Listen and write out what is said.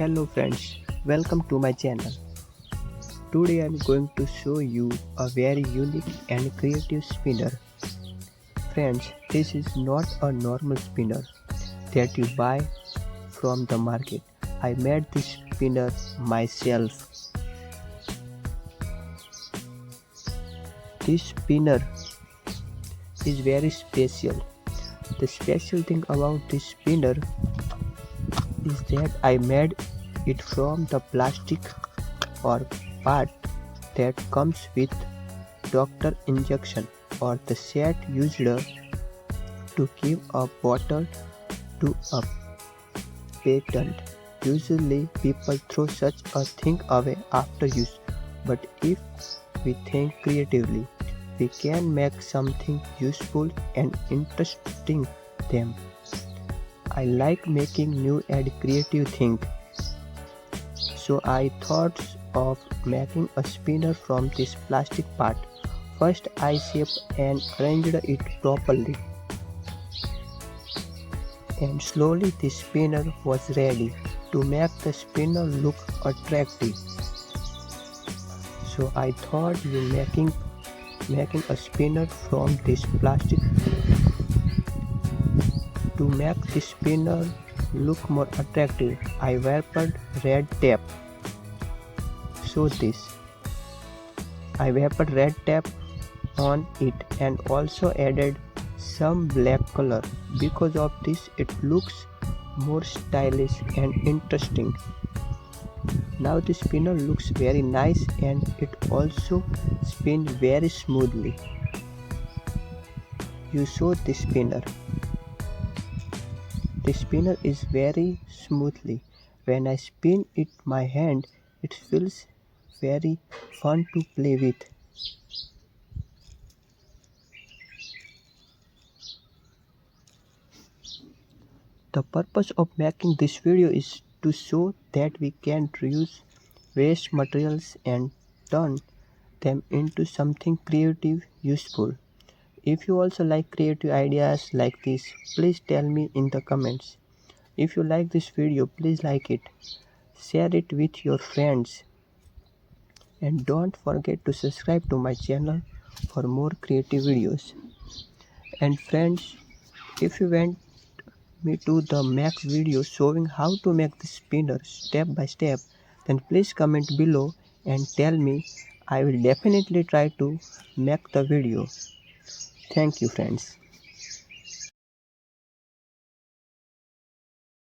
Hello friends, welcome to my channel. Today I am going to show you a very unique and creative spinner. Friends, this is not a normal spinner that you buy from the market. I made this spinner myself. This spinner is very special. The special thing about this spinner is that I made it from the plastic or part that comes with doctor injection or the set used to give a bottle to a patient. Usually people throw such a thing away after use, but if we think creatively, we can make something useful and interesting them. I like making new and creative things, so I thought of making a spinner from this plastic part. First I shaped and arranged it properly, and slowly the spinner was ready. To make the spinner look attractive, so I thought you making a spinner from this plastic. To make the spinner look more attractive, I wrapped red tape. So I wrapped red tape on it and also added some black color. Because of this it looks more stylish and interesting. Now the spinner looks very nice and it also spins very smoothly. You saw the spinner. The spinner is very smoothly. When I spin it my hand, it feels very fun to play with. The purpose of making this video is to show that we can reuse waste materials and turn them into something creative, useful. If you also like creative ideas like this, please tell me in the comments. If you like this video, please like it, share it with your friends, and don't forget to subscribe to my channel for more creative videos. And friends, if you want me to the next video showing how to make the spinner step by step, then please comment below and tell me. I will definitely try to make the video. Thank you friends.